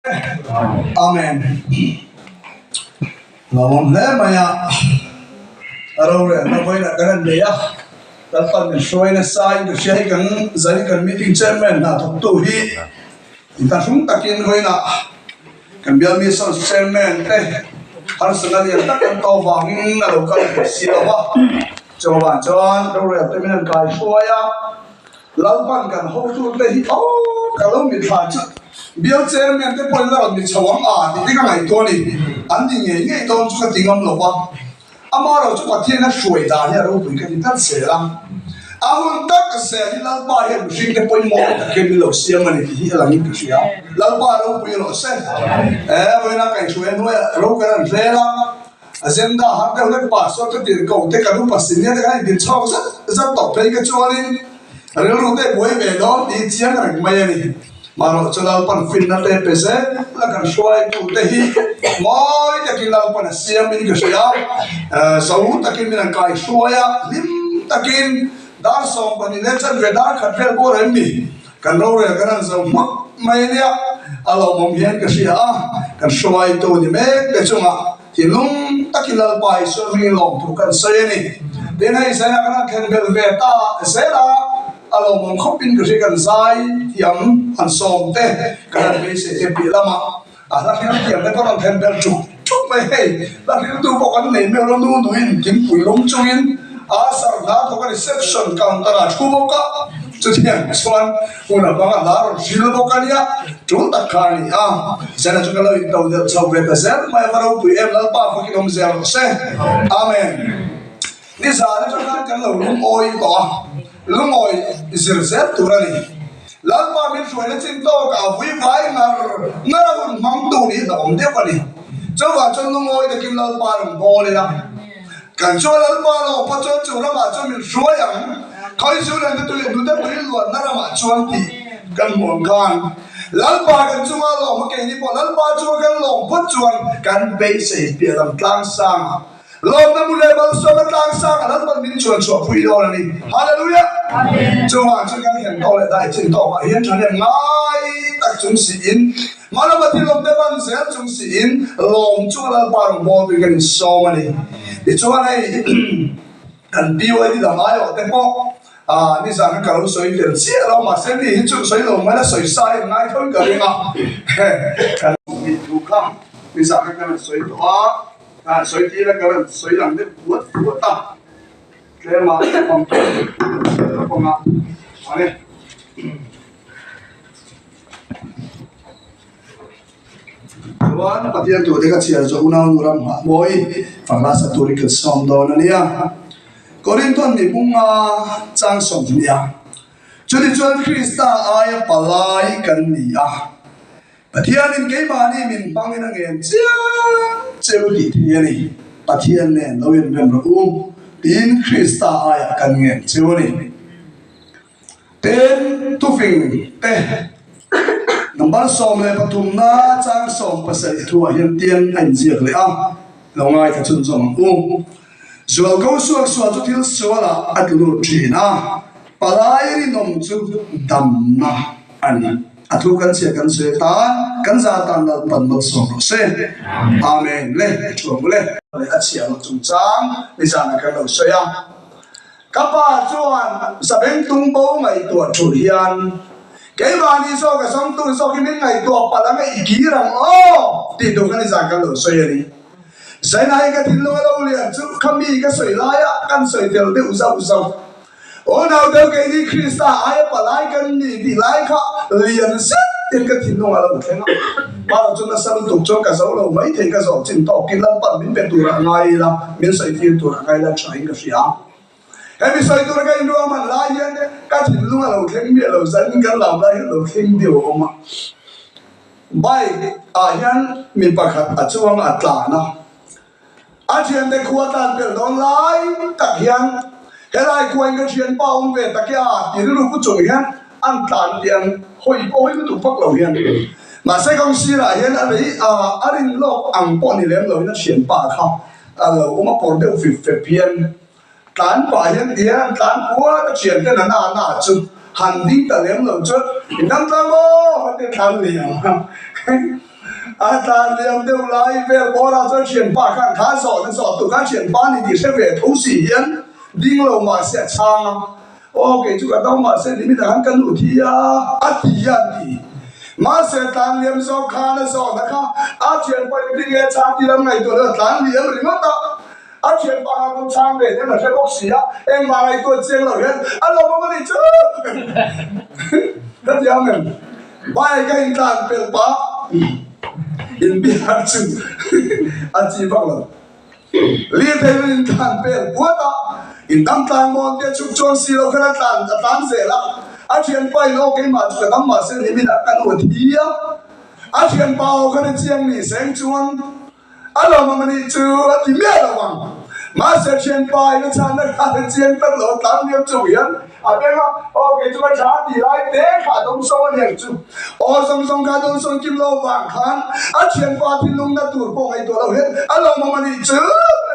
Amen. Ngomong le maya. Araw re na boy na kanan leya. Dapat shoy na sign ko siya kan zari kan meeting chairman na to hi. Ita sung takin hoy na. Kan biya mi sa chairman har sangal yan tak kan to wang na local siya ba. Coba John araw re to minan kai shoya. Lalpan kan ho tu hi kalau mi thachu biar chairman te pon la mi chawang ti ka ngai to ni an ding nge to chu ka tingam lo wa amaro chu ka thien na shui da ya ro pui ka ti tan se la ahun tak se ni lal pa he shi te pon mo ta ke mi lo sia mani hi la ni ku sia lal pa ro pui lo se bo na kai shui no ya ro ka ran re la agenda ha ka le pa so te ti ko te ka ru pa sin ne ka ni chau sa to pe ka chu ni ro ro te boi ve do ti chiang ra mai ni Maro chalal pan fin na te pese la kan shwai tu te hi moi takin lal pan siam min ka shya sau takin min kai shwaya lim takin dar som pan ne chan ve dar khat fel bo ren mi kan ro re kan zo mai lia alo mom hian ka shya kan shwai tu ni me te chunga tilum takin lal pai so mi long tu kan sai ni den ai sai na kan khen vel ve ta se la alo mong khopin ka kan zai tiam han som te kan be se te pi lama la khiam tiam te kon them bel chu chu mai hey la khiam tu bo kan nei me lo nu in kim pui long chu in sar na to ka reception counter a chu bo ka chu tiam swan una ba ga la ro shil bo ka nia chu ta kha ni sana chu ka lo in to de chau ve ta ser mai va ro pui em la pa fa ki nom zer se amen ni sa na chu kan lo lum oi to lung oi zirzel turani lalpa min shwele chinto ka vui vai ngar un mang tu ni dom de pani chawa chon lung oi de kin lalpa rum bole la kan cho lalpa lo pa cho chu la ma cho min shwayang kai chu la de tu le du de pui lo na ra ma chuan ti kan mong kan lalpa kan chu ma lo ma ke ni po lalpa chu kan lo put chuan kan be se pi lam tlang sang Lord na mule bal so na tang sang alat ban min chuan chuan pui do ni hallelujah amen chuan chu kan hian to le dai chin to ma hian than ngai tak chung si in mala ba ti lom te ban zel chung si in lom chu la par mo bi kan so mani ti chuan ai kan pi wa di da mai o te po ni sa ka lo soi tel si lo ma se ni chu soi lo ma la soi sai ngai thon ka ri nga kan mi tu kham ni sa ka kan soi to soi tí là cái soi làm cái buốt ta cái mà phòng phòng ạ này Tuhan patian tu dekat siapa jo unang uram moi fahla satu riket som do nania Korinton ni bunga chang som nia jadi Tuhan Krista ayat palai kan nia Patian in kay mani min pangin ang yan Cheu di ni Patian nen lawin memro in Krista aya kan ngen cheu ni ten tufing te number som le patum na chang som pasal itu ayan tian an jiak le longai ka chun som zual go suak suak tu til suala atlu trina palai ri nom chu dam na ani Atu kan sia kan setan kan zatan dal pan mal som se amen le chu le asia lo chung chang ni sana kan lo se ya kapa chuan sabeng tung bo ngai tu thu hian ke ba ni so ka som tu so ki min ngai tu pa la ngai ki rang ti do kan za kan lo se ni sai nai ka tin lo lo le chu khami ka soi la ya kan soi tel de uzau nào đâu cái đi Krista ai pa lai kan ni di lai kha lian set tin ka tin no ala uthen ba lo chuna sam tu chon ka zo lo mai the ka zo chin to kin lam pan min pe tu ra ngai la min sai ti tu ra ngai la chai ka sia he mi sai tu ra ka indu man la yan ka tin lu ala uthen mi lo zan kan lam la lo thing dio oma bai yan min pa khat a chuang atla na a thian de khuwa tan pel don lai tak hian Helai kuai cái chuyện bao ông về ta kia thì nó cũng chung hiền ăn tàn tiền hồi bôi nó tụ phật lâu hiền mà sẽ công ty là hiền anh ấy anh lộc ăn bọn này lên rồi nó chuyện bà khao lâu mà bọn đều phê phiền tán bà hiền hiền tán quá cái chuyện thế là na chung hành đi ta lên rồi chứ năm ta mô mà cái thằng liền ta liam đều lại về bỏ ra cho chuyện ba khăn khá sọ tụ khá chuyện ba này thì sẽ về thấu sĩ hiến điên lâu mà sẽ sang ok chú cả tao mà sẽ đi mình đang cần đủ thì thì mà sẽ tan liam sau khá nó sọ nó khá chuyện ba đi nghe cha thì làm ngày tôi là tan liam rồi mất đó chuyện ba con sang về nên là sẽ bốc xí em mà ngày tôi chiên rồi hết alo mà đi chứ rất là mình bài cái hình tàn bền bá in bi hạt chừng anh chị vâng là liên hệ với in tàn bền quá ta in đâm tàn mòn cái chụp cho xí lâu cái tàn dễ lắm anh chị em quay lâu cái mà cái đâm mà sẽ đi mình đã cắn một tí anh chị em bao cái chiang này sáng chuông alo mà mình đi chú anh chị biết là bằng mà sẽ chuyện bài nó chán nó khá là chiang tất lộ tám điểm chủ yếu bên đó, ok chúng ta trả tỷ lại tế khả đông sông anh hiểu chú sông khả đông sông kim lâu vàng khán chuyện qua thì lung đã tụt bộ ngày tụt đâu hết lâu mà mình chứ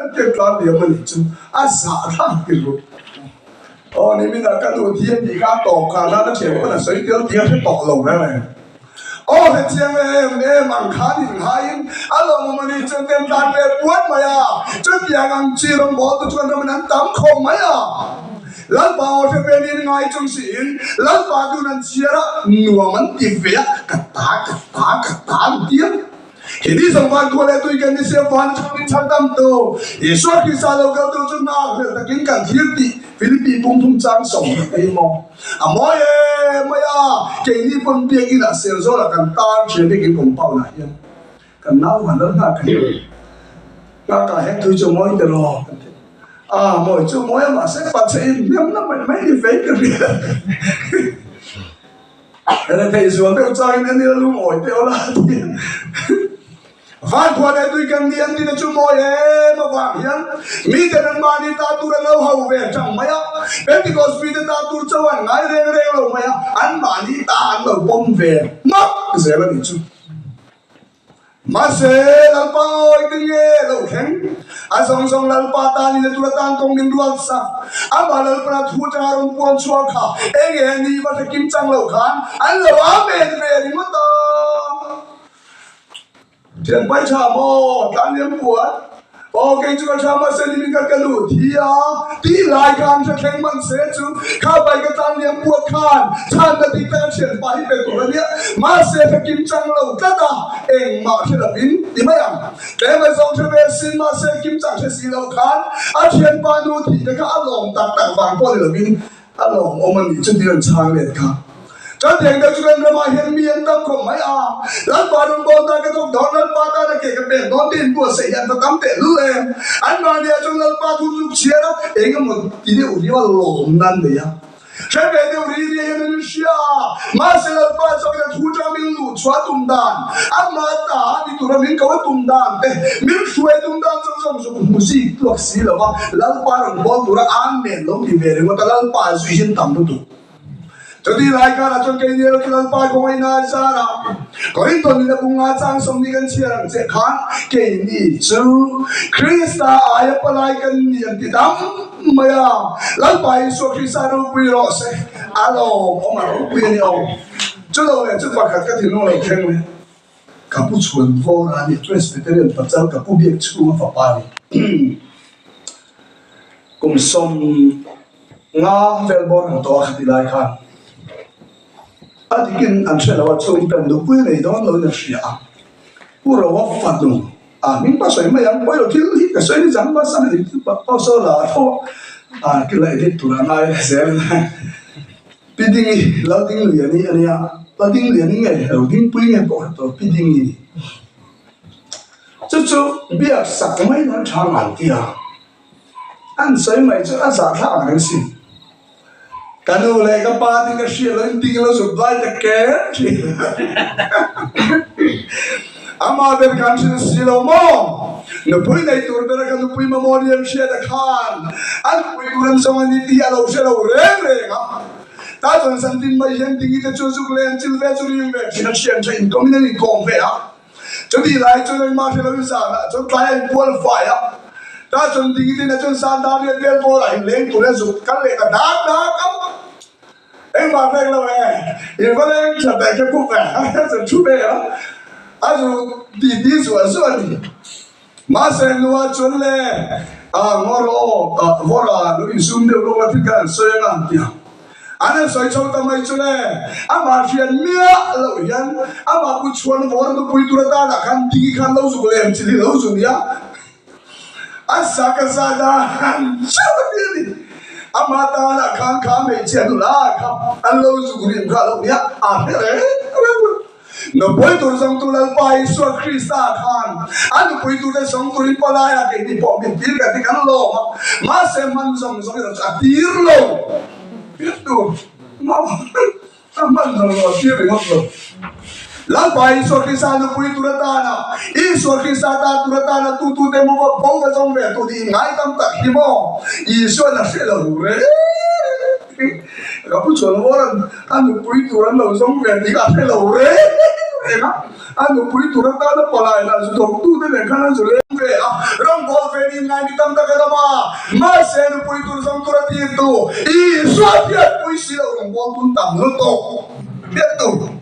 anh kết luận điểm mình chứ giả thang cái rồi nên mình đã cắt tụt thiên thì cả tổ khả năng nó chuyện có là sấy tiêu tiếng sẽ tổ lồng ra này hết chiang em bằng khá thì hai lâu mà mình chân tem tan về buốt mà chút tiếng ăn chi lông bỏ tụi chúng ta mình ăn tắm không mấy lần bao giờ về đến ngay trong xin lần bao giờ nên chia ra nua mình đi về cắt tá tiếng thì đi xong van qua lại tôi cần đi xem van trong những trang tâm tổ để suốt khi sao đâu có tôi chúng ta phải ta kiến cần thiết bị Philippines bung thung trang sống cái mong mỗi mấy cái đi phân biệt cái là xem rồi là cần ta chuyện cái công bao này cần nào mà lớn hơn cái cả hết tôi cho mỗi cái lo mỗi chú mỗi mà sẽ phát triển nhưng nó mấy cái fake cái gì nên thầy xuống theo chơi nên đi luôn ngồi theo là phát qua đây tôi cần đi ăn đi chú mỗi mà vàng hiến mi tên anh mà đi ta tu ra lâu hầu về chẳng mấy Pentecost mi tên ta tu cho anh ngay reng rồi mấy anh mà đi ta anh ở bom về mất cái gì là đi chú mà sẽ làm bao cái nghe lâu khen song làm bao ta đi tu ra tan công mình luôn sao mà làm bao thu cha rong buôn xóa khá anh đi vào cái kim trang lâu khán anh lâu về đi mất đó chuyện bay cha mò tan niệm buồn ok chú các cha mà sẽ đi mình cái lũ thì lại gan sẽ khen mình sẽ chú khá bay cái tan niệm buồn khan chan đã đi tới chuyện bay về tụi nó mà sẽ phải kim trang lâu tất cả em mà sẽ là vin đi mấy anh để mà xong sẽ về xin mà sẽ kim trang sẽ xin lâu khan chuyện bay lũ thì cái lòng tạc vàng qua là vin lòng ông mình chỉ đi làm trang liền cả cho tiền được chúng ta mà hiện miền tâm không mấy lần ba đồng bồn ta cái thông đó lần ba ta là kể cái biển đón tiền của sẽ hiện và cắm tiền lưu em anh mà đi trong lần ba thu giúp chia đó anh có một tí điều gì mà lộn nan đấy sẽ về điều gì đi Indonesia mà sẽ lần ba sau khi thu cho mình lụt xóa tung đàn anh mà ta đi tụi mình có tung đàn mình xuôi tung đàn trong một music luộc xí là mà lần ba đồng bồn tụi nó ăn miền lông thì về rồi mà ta lần ba duy hiện tầm đó tụi jadi laika na chon kay niya kilan pa kung ay naasara ko ito nila kung nga sang sumigan siya ng sekhan kay ni su Krista ay palaikan niya tidam maya lalpay so Krista no pirose alo omaro pinyo chulo le chu pakat ka tino le keng le kapu chuan vo na ni Presbyterian patsal kapu biek chu ma papari kum som nga velbor to khatilai khan adikin an chela wa chung tan du pui nei don lo na sia puro wa fa du min pa soi ma yang poi lo thil hi ka soi ni jang ba sam ni pa so la tho ki lai dit tu na nai zel na piding lo ding li ani ania lo ding li ani nge lo ding pui nge ko to piding ni chu bia sak mai na thang an ti an soi mai chu a sa tha an sin kanu le ka pa ting ka shia lo ting lo so blai ta ke ama der kan si lo mo no pui nei tur der kan pui memorial shia da khan an pui duran sama ni ti alo shia lo re nga ta chon san tin mai hen ting ite chu chu len chil ve chu ri ve chin shia chen ko min ni kong ve cho đi lại cho nên mà sẽ lo sa na cho tai qualify ta chon ting ite na chon san da le ve po la lên tu le zu kan le ka da kam em bảo đây là vậy, thì có lẽ trở về cái cuộc này, sẽ chút đây đó, azu di suwa ni masen luwa chunle ngoro vora lu isum de lu watika soyang antia ane soy chau tamai chule ama fian mia lo yan ama ku chuan vora tu pui turata na kan digi kan lo su lem chili lo su ya asaka sada chabili ama ta na kan ka me chen la ka an lo su rim ka lo ya a re no poi tur sang tu lal pai so Krista khan an poi tu de sang tu rin pala ya ke ni pom bin tir ka ti kan lo ma se man sang sang ya tir lo itu ma man lo tir lo lal pai so Krista no poi tu ta na I so Krista ta tu ta na tu de mo bo ga sang ve tu di ngai tam ta ki mo I so na se lo re Kapu chuan orang anu pui turan lo song ve di ka pe lo re anu pui turan ta na palai na su dong tu de le kan su le ve rong bol ve ni ngai ni tam ta ka ma ma se nu pui tur song turan ti tu I so pia pui si lo rong bol tun tam lo to pia tu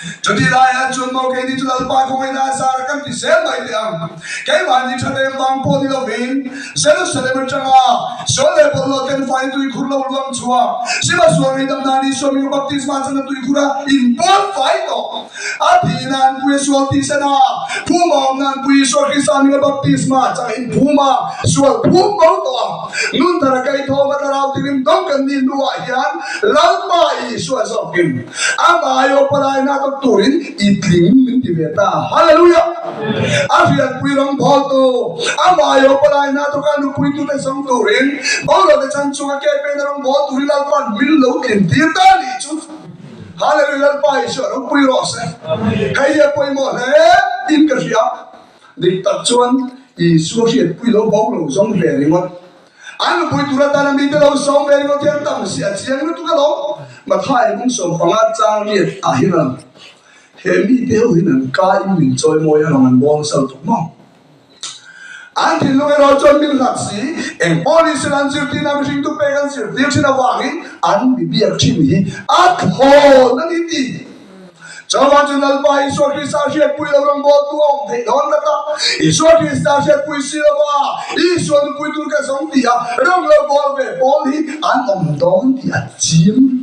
jadi raya chun mau ke ni tu lal pa ko mai na sar kan ti se mai te am ke wan ni chade bang po ni lo vin selo sele ma changa so le bol lo ken fai tu khur lo lam chua siba so mi dam na ni so mi baptisma chana tu khura in bol fai to a thi nan pu so ti se na pu ma nan pu so ki san mi baptisma cha in pu ma so pu mo to nun tar kai tho ma tar au ti rim dong kan ni nu a yan lal pa I so so kin ama yo palai na turin itling min tiveta hallelujah afiat puirang bholto amayo palai na to kan puitu te sang turin bolo de chanchunga ke penarang bol turilal pan mil lo tin tirta ni chu hallelujah pai so ro puiro se kai ye poi mo le tin ka sia dik tak chuan I so hiet puilo bolo song ve ringot anu puitu ra ta na mi te lo song ve ringot tiang tam sia chiang nu tu ka lo ma thai bung so panga chang liet a hinan hemi deu hinan ka in min choi moi an an bong sal tu mo an tin lo ro chon min laksi en police lan sir tin am sing tu pe kan sir tir china wangin an bi biak chin hi at ho na ni ti chawan chun lal pai so Krista she pui lo rong bo tu om thei don ta I so Krista she pui si lo ba I so nu pui tu ka song ti a rong lo bol ve bol hi an om don ti a chim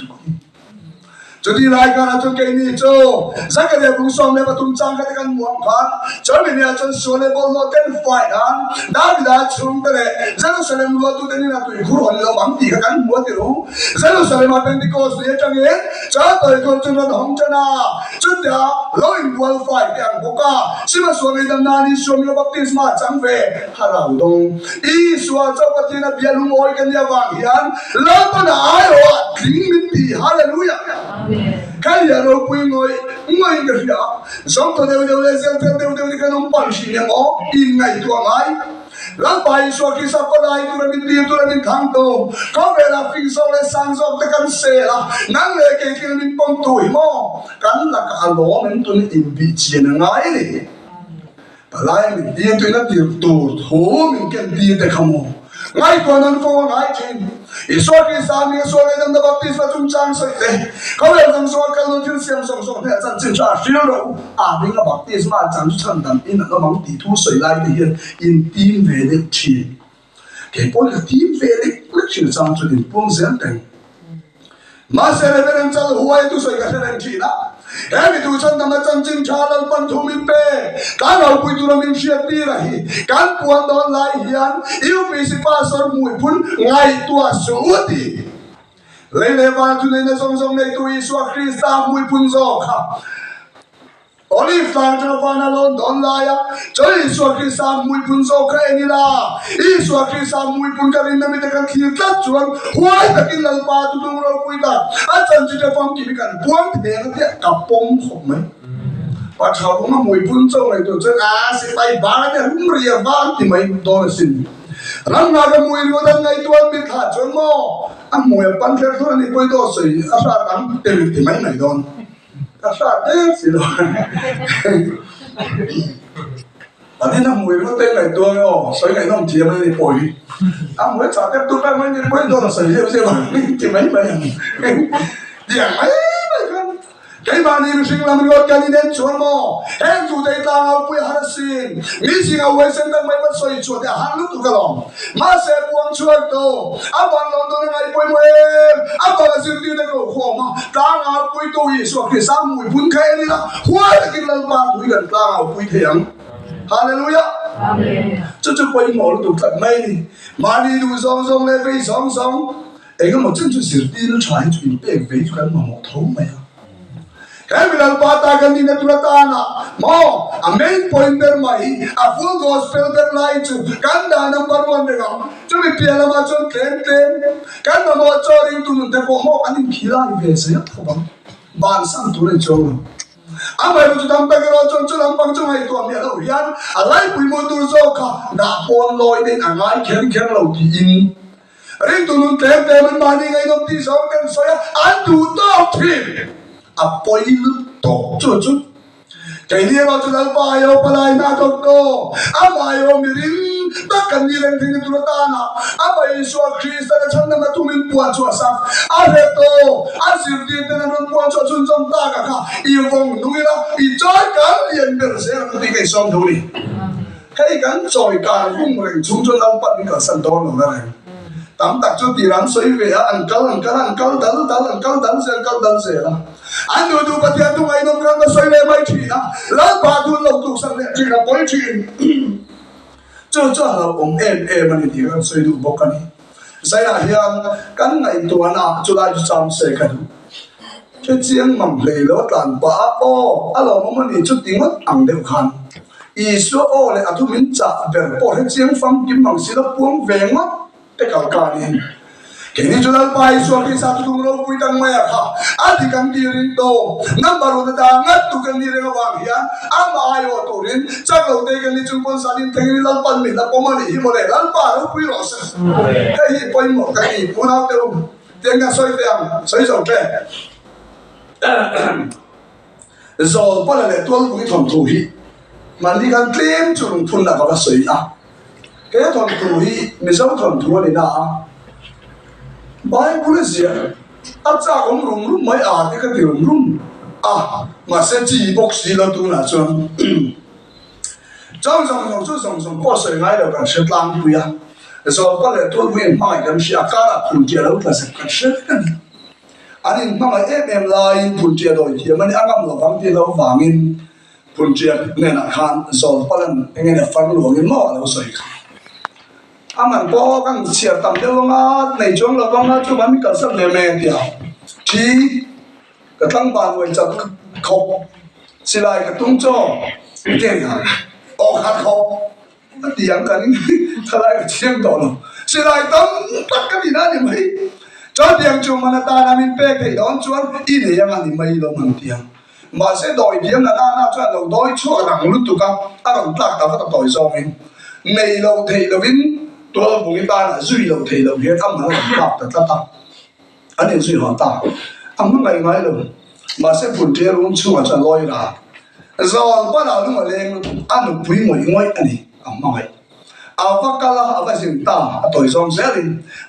jadi rai kana chon ke ni cho zakare bung som le patum chang ka kan muang khan chami ne chon so le bol lo ten fight an davida chung tele Jerusalem lo tu den na tu khur hon lo bang ti ka kan mo ti ro Jerusalem a Pentecost ye chang ye cha to ko chon ro hong chana chut ya lo in wal fight yang boka sima so me dam na ni so me baptisma chang ve harau dong I so cha pa ti na bia lu moi kan ya wang yan lo pa na ai wa kling min ti hallelujah kai ya ro pui ngoi ka ria song to deu le zel deu kan om pan shi ne mo in ngai tu ngai la pai so ki sa ko lai tu min thang to ko ve la fing so le sang so te kan se la nang le ke ki min pom tu mo kan la ka lo men tu ni in bi chi na ngai ni palai min di tu na ti tu ho min ken di te khamo ngai ko nan fo ngai chin Iso ki sa mi so le dam da baptisma chung chang sai le ko le dam so ka lo tin siam song song the chan chin cha shi lo a ding a baptisma chang chan dam in no mang ti thu soi lai de hian in tin ve de chi ke pol ka tin ve de chi chang chu din pong zen ten ma se le ven chal huai tu soi ka ren chi na Emi tu chan dam chan chin cha lan pan thu min pe kan au pui tu min shiat ti ra hi kan puan don lai hian iu pi si pastor mui phun ngai tua su ti le le va tu ne song song ne tu Isu Krista mui phun zo kha Olive lang cha va na lon don la ya choi Isu Krista mui phun zo kha ni la Isu Krista mui phun ka rin na mi te kan khir ta chuan huai ta kin lal pa tu tu ro pui ta a chan chi te fam ki kan puan the ka ka pom khop mai pa chao ma mui phun zo ngai tu chen a si pai ba ne hum ria ba ti mai do sin ram na ga mui ro dan ngai tuan mi tha chon mo a mui pan kher tu ni poi do soi a sa tam te ti mai ngai don a sa te si do Adi na mui ro ten ngai tuan o soi ngai nom chi mai ni poi a mui cha te tu pa mai ni poi do soi je ba ti mai mai dia mai cái mà đi sinh làm người cái nên chuẩn mò em chủ đề ta ngầu bùi hạt xin mỹ sinh ngầu quay sinh đang mấy bắt xoay chuột để hạt lúc tụ cái lòng mà sẽ buông chuột tô áp bằng lòng tôi ngày bùi mùi áp bằng là dương tiêu để cầu khổ mà ta ngầu bùi tô ý suốt cái sáng mùi bún khay đi là hoa là cái lần ba bùi gần ta ngầu bùi thiang Hallelujah chú bùi mỏ lúc tụ thật mây đi mà đi đủ song lên với song ấy cái một chân chú sửa đi nó trái chú bị bể với chú cái mà một thấu mày cái việc làm ba ta cái gì nữa ta na, mo, a main point der mai, a full gospel der line chu, kan da number one der gam, chu mi pia la ma chon ten, kan ma mo cho ring tu nun te ko mo kan in khila i ve se ya thobam, ban sang tu le chong. Amai chu dam ta ke ro chon chu lam pang chu mai to mi lo hian, a lai pui mo tu zo kha, da pon loi den a ngai khen lo ti in. Ring tu nun te man ma ni ngai dom ti so kan so ya, an tu to thi. Apoi to chu cái gì mà chúng ta phải học lại na học đó, amai om mirin ta cần gì lên thì chúng ta na, amai Yeshua Christ ta chân na tu min buat chu sa, aheto, asir di ta na buat chu chun chun ta ka ka, iwong nui la, ichai kan lien ber se na ti kai som thuli, cái kan choi kan hung reng chung chun lam pat ni ka san don lo na reng. Tắm tạc cho tiền ăn xoay về ăn câu đắn sẽ là anh đưa bắt tiền tung ai đông răng xoay về mấy chuyện à lỡ ba đun lồng tụ sang này chỉ là mấy chuyện cho là ông em anh thì ăn xoay đủ bốc cái này sai là hiền cái ngày tuần nào cho lại chăm sẻ cái đó cho chiang mầm lệ lỡ tàn bã ô alo mà mình chút tiếng mất ăn đều khăn ý số ô lại thu mình trả về bỏ hết chiang phong kim bằng xí đó buông về mất cái cầu cà này cái này chúng ta phải xuống cái sao chúng nó vui tăng mày à anh thì cầm tiền đến đâu năm bao giờ ta ngắt tụ cái này nó vàng hiền anh mà ai ở tổ đến chắc đầu tiên cái này chúng con sao đến thế này lăn pan mình là có mà này mà này lăn pa nó quý lắm cái gì quay một cái gì muốn nào đâu tiếng nghe xoay dòng cái rồi bắt đầu để tuân với thuần thủ hi mà đi gần thêm chúng thuần là có sấy à cái thuần thủ hi mình sống thuần thủ này na Bible is here. At sa akong room may ate ka room. Mà sẽ chỉ bốc xí là tu là chọn. Trong có sự ngay là sẽ làm bùi à. Rồi có lẽ tôi muốn mai cái sự cả là phun chia đâu là sẽ cắt sét cái này. Anh mà em lại phun chia rồi thì mình ăn ngâm là vắng thì đâu vàng in phun chia nên là khan rồi có lần nghe là phăng luồng in mỏ là sợi. Mình có các chia tầm tiêu long này chúng là con chú bán cái sắp lề mềm thì thì cái tăng bàn người chặt khóc xí lại cái tung cho cái gì khát khóc nó tiếng cái thay lại cái tiếng đó rồi xí lại tăng tất cái gì đó thì mấy cho tiếng chúng mà ta làm mình bê thì đón chuan ít này em ăn thì mấy đâu mình tiếng mà sẽ đòi tiếng là ta cho đầu đòi cho rằng lúc tụ ca làm ta phải đòi cho mình này lâu thì là vinh tôi muốn ta là duy đầu thì đầu hiến âm là đọc được ta anh ấy duy họ ta âm nó ngày rồi mà sẽ phun tiền luôn chưa mà cho lôi là rồi bắt đầu nó mà lên ăn được quý người ngoài anh ấy âm nói phát cả là phải xin ta tôi xong sẽ đi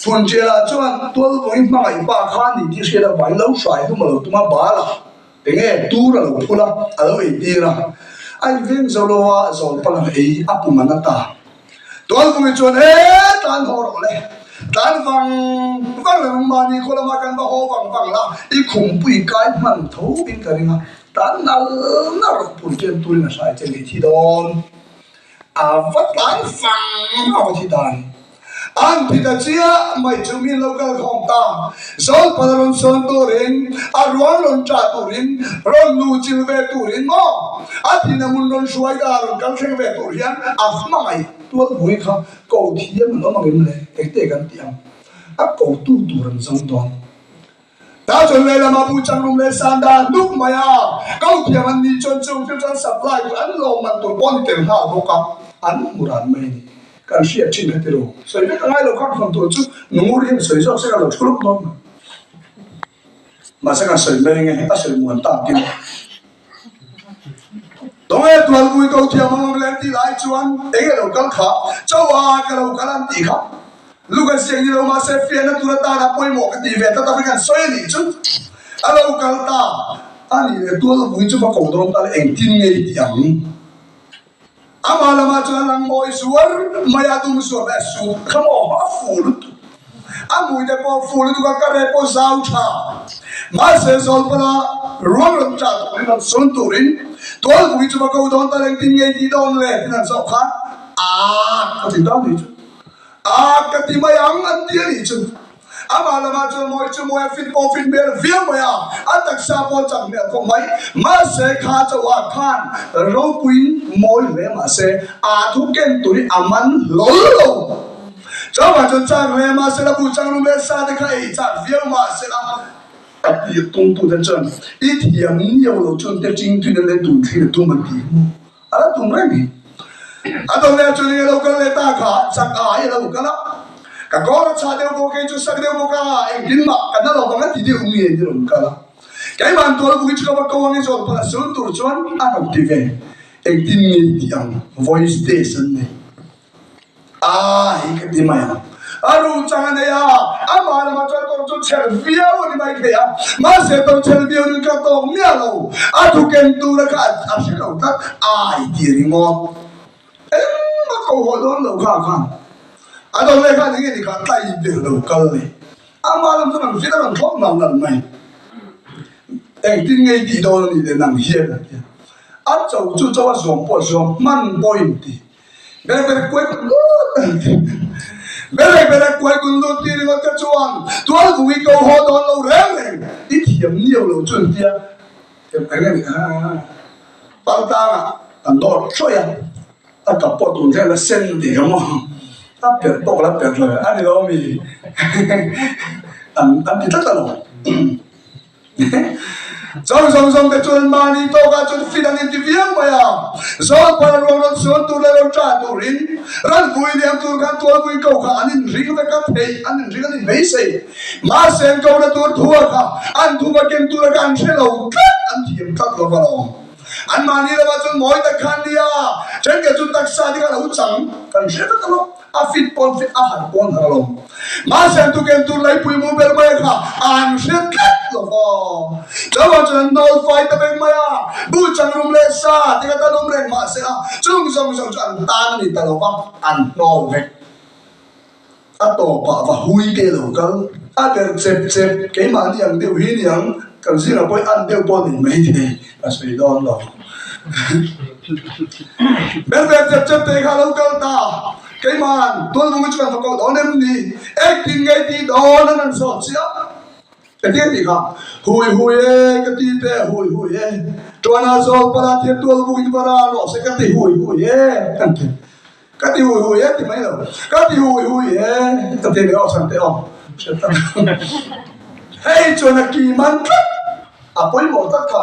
phun tiền là cho anh tôi muốn mà ngày ba khăn thì đi xe là vài lâu xoài thôi mà tụi mà bả là cái nghe tu là lâu phun là ở đây đi là anh viên rồi lo rồi bắt đầu ấy áp mà nó ta tôi cũng chọn hết tan hồ rồi tan vàng là mà đi coi là mà cần bao hồ vàng là đi khủng bụi cái mình thấu bên cái này tan nó phun trên tôi là sai trên cái thi đòn phát tan vàng vào thi đòn anh thì đã chia mấy chục nghìn lâu cái không ta rồi bắt đầu son turin ruang lon cha turin ron lu chil về turin mà anh thì nằm muốn xuôi cả ron căng sang về turin mai tuột mũi khá cầu thiêm mà nó mà cái này cái tệ gần tiệm cầu tu turin giống đòn ta cho nên là mà bu chăng luôn lên sàn đà lúc mà cầu thiêm anh đi chọn supply của anh lo mà tụi con tiền hao đâu cả anh muốn ăn mấy cái gì trên hết rồi,所以那个爱了看很多就农业水上这个老出了不嘛，mà sẽ là水咩嘅，水門大啲。當然toàn部cầu thiam mà lên đi lại chuan, cái đầu cá khá, châu cái đầu cá làm đi khá, lúc cái xe đi đâu mà xe phiền nó tụi ta đã bôi một cái gì về ta phải cần xoay đi chứ, đầu cá ta, ani le tual vui chu ba ko don tal eng tin ngei tiang amala ma chu lang moi suar maya dum suar ba su khamo ha ful amui de po ful tu ka re po zau tha ma se sol pala rom cha tu ni sun turin tual vui chu ba ko don tal eng tin ngei ti don le nan so kha ka tin dau ni chu ka ti mayang an ti ni chu amala ma chu moi fit po fit bel via maya atak sa po chang ne ko mai ma se kha chawa khan ro queen moi le ma se a thu ken tu ni aman lo lo cho ma chang le ma se la bu chang lu le sa de khai chang via ma se la ati tung tu den chen i thiam ni yo lo chun te ching tu le tu thi tu ma ti ala tu re ni adon le chu ni lo ka le ta kha sak ai lo ka la ka ko cha de bo ke chu sak de bo ka eng din ma ka na lo ka ti de u ni de lo ka la kai man to lo bu chu ka ko ngi so pa sun tu chuan a no ti ve eng din ni ti ang voice station ne hi ka ti ma ya aru chang ne ya ama na ma chu chel via o ni mai ke ya ma se to chel via ni ka to mi lo a tu ken tu ra ka a se lo ta ai ti ri ngo ma ko ho don lo ka khan adon le khan ngi ni ka tai de lo kal le ama lam tu nang fi da nang thok nang nan mai eng tin ngai ti do ni de nang hie la a chou chu chaw som po som man point ti bere kwai bere kwai kun lo ti ri ka chuan tual ku wi ko ho don lo reng reng ti thiam ni lo chun tia cái này bao ta anh đo chơi à ta gặp bộ tụng thế là sen thì không ta biết bộ là biết rồi anh đó mi anh thì tất cả rồi xong cái chuyện mà đi to cái chuyện phi đăng tin viếng mà ya rồi qua rồi nó xuống tu lên nó trả tu rin ran vui đi tu kan tu vui câu khá anh ring cái cái thầy anh ring cái mấy say mà sen câu là tu thua khá anh tu cái kem tu là cái anh sẽ lâu anh thiêm cắt lo vào anh mà đi là chuyện mỗi ta khăn đi à trên cái chuyện taxa đi cái là hút trắng cần sẽ tất lo a fit pon fit a hạt pon thằng lo mà sen tu kem tu lấy bùi mua bel mai khá anh sẽ cắt lo vào cho mà chuyện đâu phải ta bên mai à bu chẳng lum lệ sa thì cái ta lum lệ mà sẽ chung xong anh tan đi ta lo vào anh no về a tổ bạ và hui cái lo cái a cái chép cái mà đi ăn tiêu hi đi ăn cần gì là bôi ăn tiêu bôi thì mấy thì là suy đoán rồi bên bên chép thì khá lâu câu ta cái mà tôi muốn cho bạn câu đó nên đi acting ngay thì đó nó làm sao chứ cái tiếng gì cả hui cái tiếng thế hui cho nó rồi para thì tôi muốn para nó sẽ cái tiếng hui cái tiếng hui thì mấy đâu cái tiếng hui cái tiếng đó sang tiếng hey cho nó kỳ man à bôi một tất cả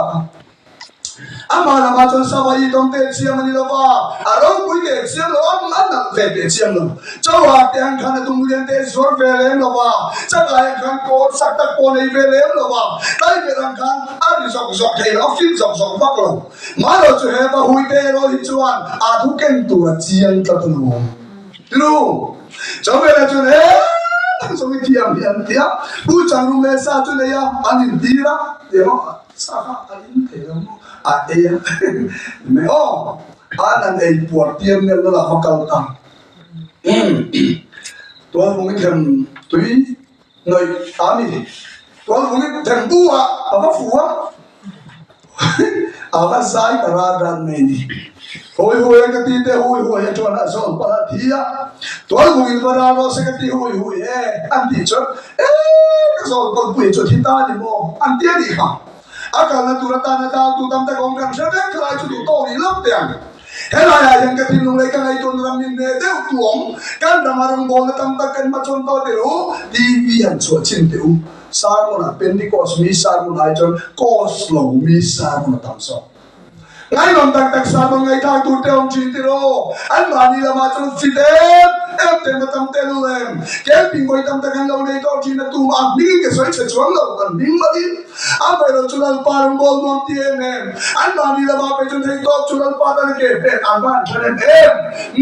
ama na ma chon sawai dong te chiam ani lawa aro pui te chiam lo am an na ve te chiam lo chawa te an khan tung lian te zor ve lem lawa chaga khan ko sak tak ko nei ve lem lawa tai ve ran khan ari sok ke lo fin sok bak lo ma lo chu he ba hui te lo hi chuan a thu ken tu a chiang ta tu lu chaw ve la chu ne so mi tiam tia bu chang ru me sa chu ne ya an ti ra de mo sa ka an te lo à đây mẹ ô anh này buộc tiêm nên nó là không cầu tăng tôi muốn cái thằng túi người tám đi tôi muốn cái thằng bua ở cái phủ á ở cái sai cả ra đàn này đi hôi cái tí thế hôi cho nó xong bà thì á tôi muốn cái ra nó sẽ cái tí hôi anh thì cho cái rồi còn quỷ cho thiên ta đi mò anh tiếc đi hả akal na turata na tao tu tam ta kong kan sa dek lai chu tu to ni lap tiang hela ya yang ka tin lung lai ka lai ton ram min ne de tuong kan damarang bol na tam ta kan ma chon to de ro tv han chu chin te u sar mo na pentecost mi sar mo ai chon cos lo mi sar mo tam so ngai lom tak sa mo ngai thang tu te om chin te ro an ma ni la ma chon fitem em te ma tam te lu lem ke ping goi tam ta kan lo nei to chin na tu ma mi ke soi se chuang lo kan bing ma din a bai lo chulal par bol nom ti em an ma ni la ma pe chon thei to chulal pa ta ke pe an ban chon em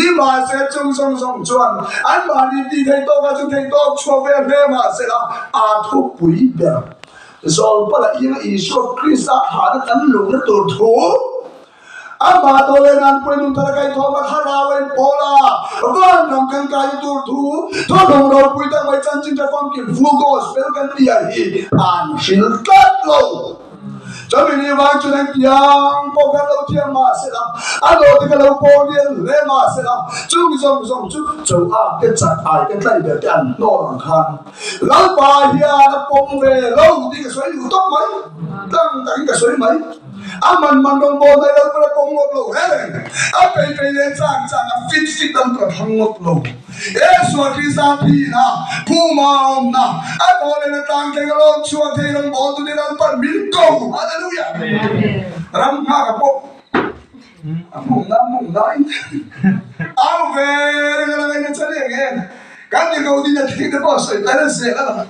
ni ma se chung song chuan an ma ni ti thei to ka chon thei to chho ve ma se la a thu pui be zol pala ina Isu Krista hadat an lung na turthu ama toleran pun tarakai thoma kharawen pola van nam kan kai turthu thom ro pui ta mai chan chin ta fam ki fu gospel kan tia hi an shil tat lo Jami ni wang chunan piang pokan lo tiang ma se la alo ti ka lo po ni le ma se la chung chu chu a ke chat ai ke tlai be tan no lang khan lau pa hia na pom ve lo ti ka soi lu tok mai tang tang ka soi mai aman man dong bo dai lo pa pom ngop lo he a pe pe le chang chang a fit dam ka thang ngop lo Yesu Krista pi na puma om na a ko le na tang ke lo chua the long bo tu ni ran pan min ko hallelujah ram ha ka po mong na ao về cái này nó sẽ nghe cái gì câu đi là thì cái bao sợi tay nó sẽ là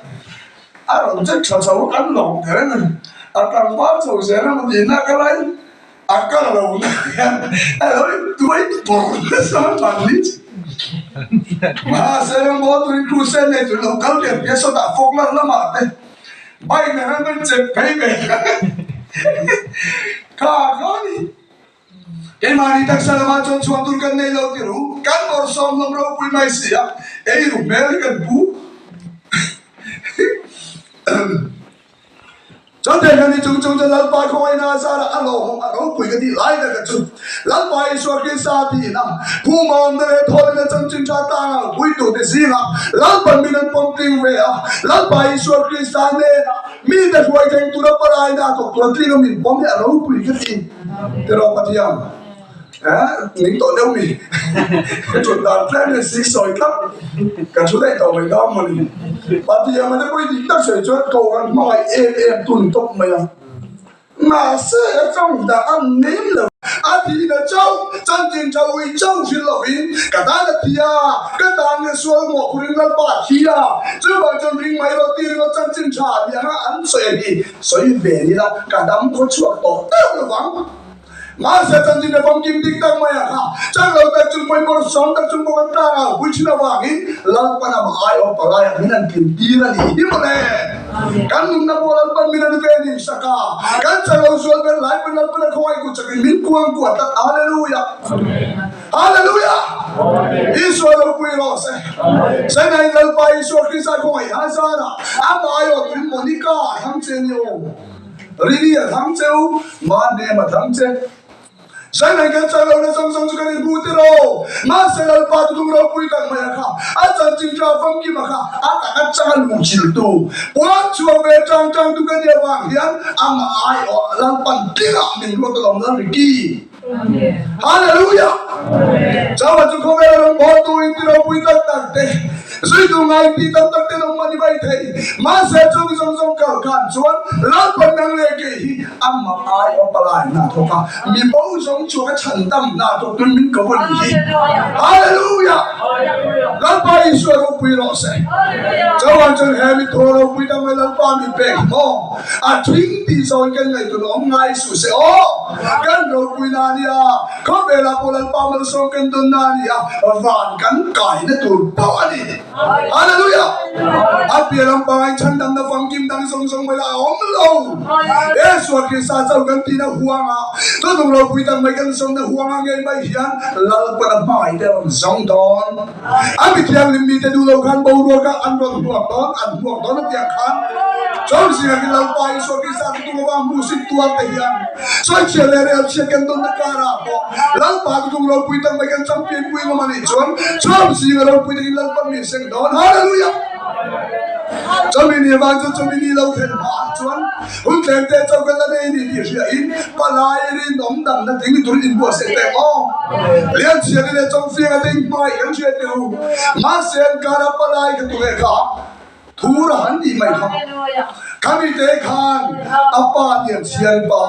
rồi chắc sầu cắn lộn thế này trong bao sầu sẽ nó mà nhìn cái này cái là lộn rồi tôi bỏ cái sao toàn lít mà sẽ nó bỏ tôi cruise xe này tôi lộn cắn đẹp cái số đã phong lắm mà đây bay này nó chết phải về cả đi cái mà đi taxi là mà chọn chọn tôi cần này lâu thìรู้cán bộ xóm lông râu bùi mai xỉa ấy rồi bé cần bú cho nên cái này chúng cho lần bài không ai nói ra là alo không alo bùi cái gì lại là cái chúng lần bài số cái sao thì nằm phu mong để thôi là chân chính cha ta bùi tổ để gì nè lần bài mình phong tin về à lần bài số cái sao này mình để quay thành tụi nó phải ai đã thuộc tuần tin mình phong cái alo bùi cái gì thế rồi bắt đầu những tội đâu mình chuẩn đàn plan là xí soi cấp cả chú đại tàu mình đó mà bắt giờ mà nó quay đi các sợi chốt cầu ăn mọi em tuần tục mày mà sẽ trong đã ăn nếm là thì là châu chân chính châu uy châu xin lỗi cả ta là thia cái ta nghe xuôi ngọc của linh ba thia chứ mà chân linh mấy đầu tiên nó chân chính trả thì nó ăn sợi về đi là cả đám có chuột tổ tao là vắng mà sẽ chân chính là phong kim tích tăng mày à chắc là ta chung quanh con sống ta chung quanh ta à vui chứ là vàng ý lần qua nào mà ai ở bảo lại mình ăn kiếm đi là đi mà nè kan nung na bolan pan minan venin saka kan chalo sol ben lai pen pen khoi ku chakin min kuang ku ta hallelujah hallelujah isu lo pui ro se nai dal pa isu Krista khoi ha sa na ama ayo tin monica ham chen yo ri tham cheu ma ne ma tham che sai này cái trái lâu nó song cho cái bút rồi mà sẽ là ba tụi nó bùi càng mày khá à chân chính cho phong kim mà khá à cả trang lũ chịu tu quá chua về trang tụi cái địa vàng hiền mà ai ở làm bản tiếng mình có cái lòng nó kỳ hallelujah cháu mà chúng không về làm bỏ tụi nó bùi tắc tê suy tụi ngay đi tắc tê nó mà đi bay thấy mà sẽ chung cào cản xuống làm bản năng lệ kỳ mà ai ở bà lại nào thôi cả mình bảo sống chúa cái chân tâm nào cho tôi mình có vấn đề hallelujah làm bài Chúa nó bùi lọ sẽ cháu anh chân hè mình thôi nó bùi đang làm bài mình bèn mò chính thì rồi cái này tụi nó ngay sụt sẽ cái rồi bùi na đi có về là bộ làm bài mình xong cái tuần na đi vạn cắn cải nó tụi bỏ đi hallelujah bây làm bài chân tâm nó phong kim đang song với là ống lâu Yesu Krista cháu cái tin nó huang tôi tụi nó bùi đang mấy cái song nó huang ngay bây giờ là cái bài đều giống đón bị thiang lim mi te du lo khan bau ro ka an ro huak don nó tiang khan chom si cái lau pai so ki sa tu ba music tua te hian so che le re che ken don ka ra ko lau pa tu lo pui tang ba kan champion pui ma mani chom si lo pui te lau pa mi seng don hallelujah chom ni ba chom ni lo khen ma chuan hun khen te chom kan la nei ni ti sia in pa lai ri nom dam na ting tu in bo se te o lian che le chom fi ga ding mai kan che te u ma sen ka ra pa lai ka tu le ka thu ra han di mai kha kami te khan apa niam sian ba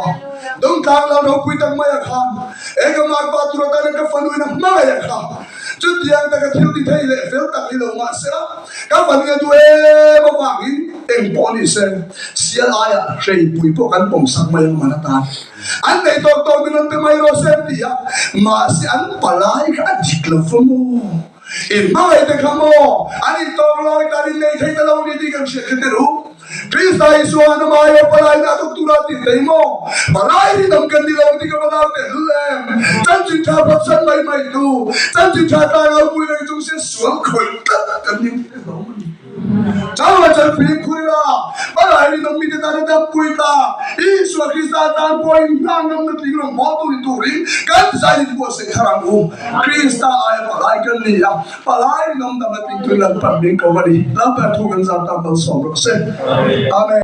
dong tang la no pui tang mai khan e ka ma pa tu ra ta ka fanu na ma ya kha chút tiếng ta cái thiếu đi thấy lệ phiếu tặng đi đầu mà sẽ các phần người tôi mà vàng in em bỏ đi xem xia ai à xây bùi bộ cán bông sang mây mà nó ta anh này tôi mình ăn cái mây rồi xem đi à mà sẽ ăn bà lái cái chích là phong mô em mai thì không mô anh tôi lôi ta đi này thấy ta lâu đi đi gần chuyện cái đó Krista Isua na maya palay na tuktura tinday mo. Palay rin ang kandilaw di ka malaw telulem. Tansin tapat san may tu. Tansin tatanaw po yung itong siya suwang kulta. Kandilaw telulem. Jangan macam film kurila, malah ini demi kita ada puita. Isu Krista tan poin nangam nanti orang motor itu ring kan saya itu bos sekarang Krista ayat palaikan ni ya, palai nam dapat pintu dan pabrik kau beri, lapan tuhan zat tambal sobrang se. Amen.